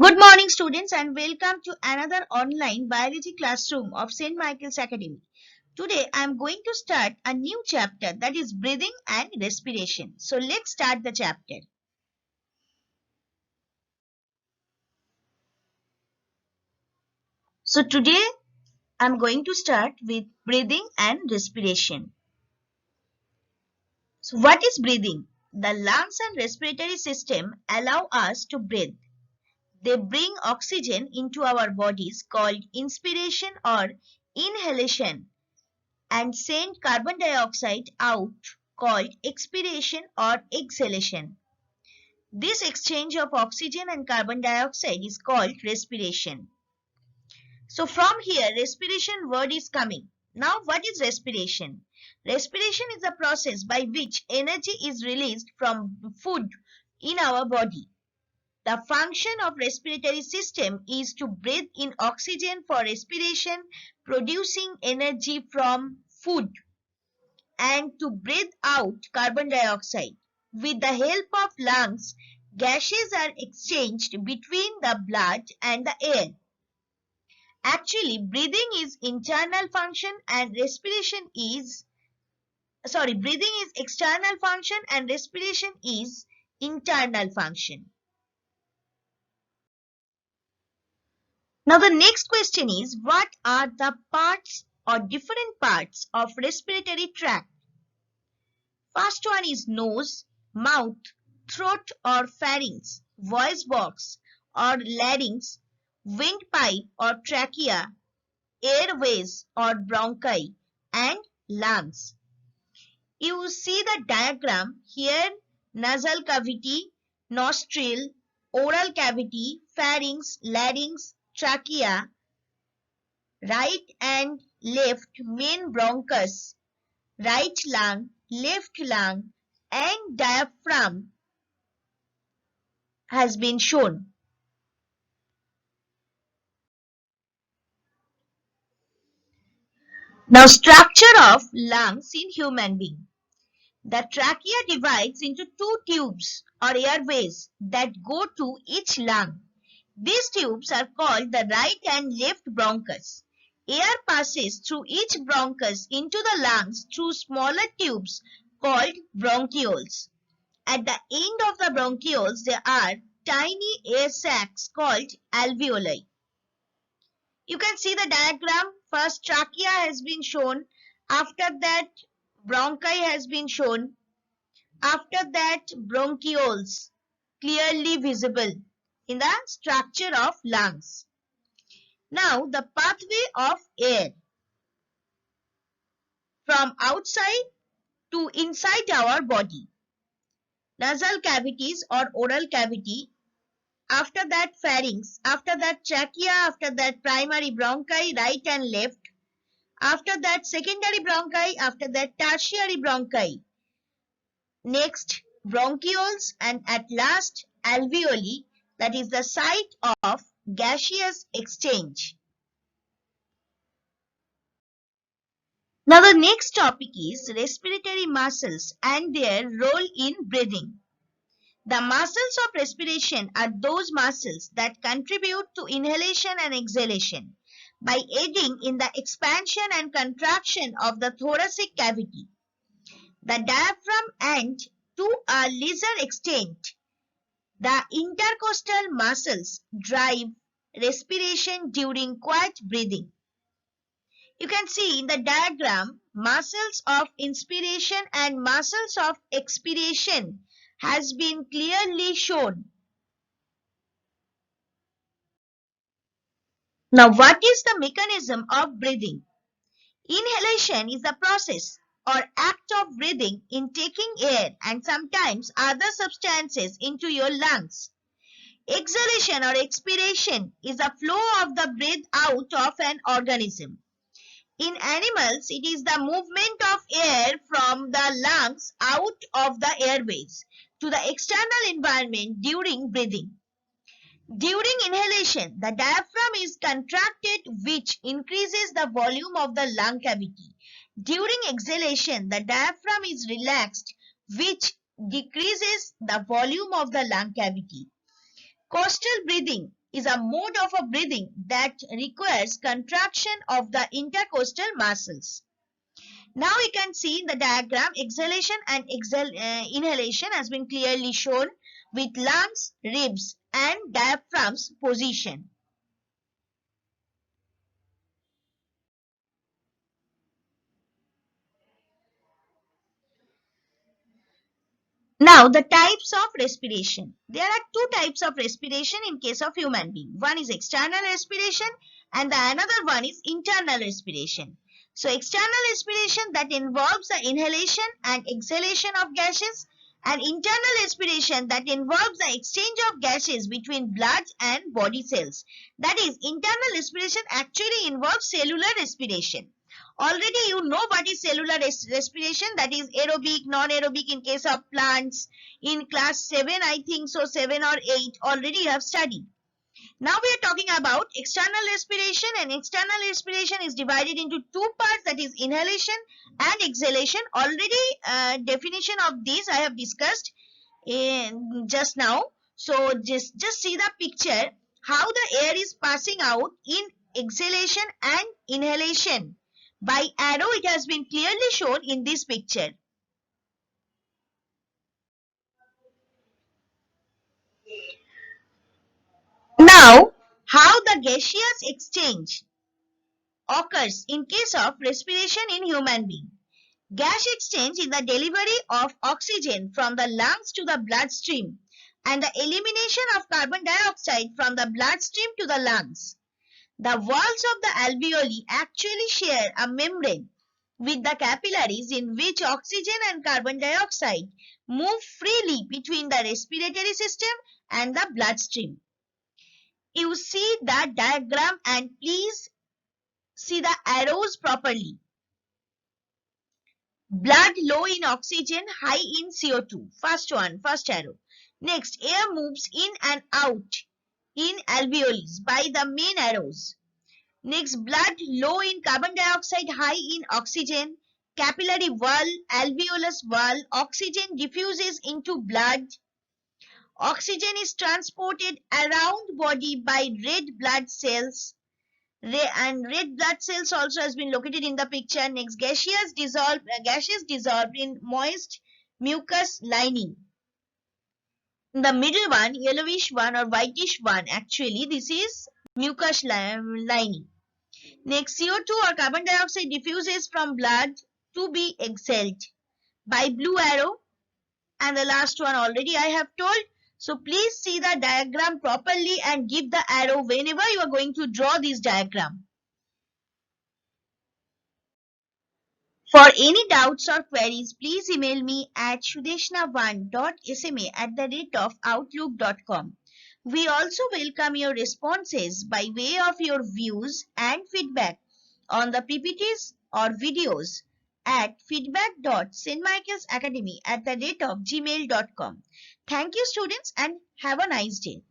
Good morning, students, and welcome to another online biology classroom of St. Michael's Academy. Today, I am going to start a new chapter, that is breathing and respiration. So, let's start the chapter. So, today, I am going to start with breathing and respiration. So, what is breathing? The lungs and respiratory system allow us to breathe. They bring oxygen into our bodies, called inspiration or inhalation, and send carbon dioxide out, called expiration or exhalation. This exchange of oxygen and carbon dioxide is called respiration. So from here, respiration word is coming. Now what is respiration? Respiration is a process by which energy is released from food in our body. The function of respiratory system is to breathe in oxygen for respiration, producing energy from food, and to breathe out carbon dioxide. With the help of lungs, gases are exchanged between the blood and the air. Actually, breathing is internal function and breathing is external function and respiration is internal function. Now the next question is, what are the parts or different parts of respiratory tract? First one is nose, mouth, throat or pharynx, voice box or larynx, windpipe or trachea, airways or bronchi, and lungs. You see the diagram here: nasal cavity, nostril, oral cavity, pharynx, larynx, trachea, right and left main bronchus, right lung, left lung, and diaphragm has been shown. Now, structure of lungs in human being. The trachea divides into two tubes or airways that go to each lung. These tubes are called the right and left bronchus. Air passes through each bronchus into the lungs through smaller tubes called bronchioles. At the end of the bronchioles, there are tiny air sacs called alveoli. You can see the diagram. First trachea has been shown. After that bronchi has been shown. After that bronchioles clearly visible in the structure of lungs. Now the pathway of air from outside to inside our body. Nasal cavities or oral cavity. After that pharynx. After that trachea. After that primary bronchi, right and left. After that secondary bronchi, after that tertiary bronchi, next bronchioles, and at last alveoli, that is the site of gaseous exchange. Now the next topic is respiratory muscles and their role in breathing. The muscles of respiration are those muscles that contribute to inhalation and exhalation by aiding in the expansion and contraction of the thoracic cavity. The diaphragm and, to a lesser extent, the intercostal muscles drive respiration during quiet breathing. You can see in the diagram, muscles of inspiration and muscles of expiration has been clearly shown. Now, what is the mechanism of breathing? Inhalation is the process or act of breathing in taking air and sometimes other substances into your lungs. Exhalation or expiration is the flow of the breath out of an organism. In animals, it is the movement of air from the lungs out of the airways to the external environment during breathing. During inhalation, the diaphragm is contracted, which increases the volume of the lung cavity. During exhalation, the diaphragm is relaxed, which decreases the volume of the lung cavity. Coastal breathing is a mode of a breathing that requires contraction of the intercostal muscles. Now you can see in the diagram, exhalation and inhalation has been clearly shown with lungs, ribs and diaphragm's position. Now the types of respiration. There are two types of respiration in case of human being. One is external respiration and the another one is internal respiration. So external respiration that involves the inhalation and exhalation of gases, and internal respiration that involves the exchange of gases between blood and body cells. That is, internal respiration actually involves cellular respiration. Already you know what is cellular respiration, that is aerobic, non-aerobic in case of plants. In class 7, I think so, 7 or 8, already you have studied. Now we are talking about external respiration, and external respiration is divided into two parts, that is inhalation and exhalation. Already definition of this I have discussed just now. So just see the picture, how the air is passing out in exhalation and inhalation. By arrow it has been clearly shown in this picture. Now, how the gaseous exchange occurs in case of respiration in human being. Gas exchange is the delivery of oxygen from the lungs to the bloodstream and the elimination of carbon dioxide from the bloodstream to the lungs. The walls of the alveoli actually share a membrane with the capillaries in which oxygen and carbon dioxide move freely between the respiratory system and the bloodstream. You see that diagram and please see the arrows properly. Blood low in oxygen, high in CO2. First one, first arrow. Next, air moves in and out in alveoli by the main arrows. Next, blood low in carbon dioxide, high in oxygen. Capillary wall, alveolus wall, oxygen diffuses into blood. Oxygen is transported around body by red blood cells. And red blood cells also has been located in the picture. Next, gaseous dissolved in moist mucus lining. The middle one, yellowish one or whitish one, actually this is mucus lining. Next, CO2 or carbon dioxide diffuses from blood to be exhaled by blue arrow. And the last one already I have told. So please see the diagram properly and give the arrow whenever you are going to draw this diagram. For any doubts or queries, please email me at sudeshna1.sma@outlook.com. We also welcome your responses by way of your views and feedback on the PPTs or videos at feedback.stmichaelsacademy@gmail.com. Thank you students and have a nice day.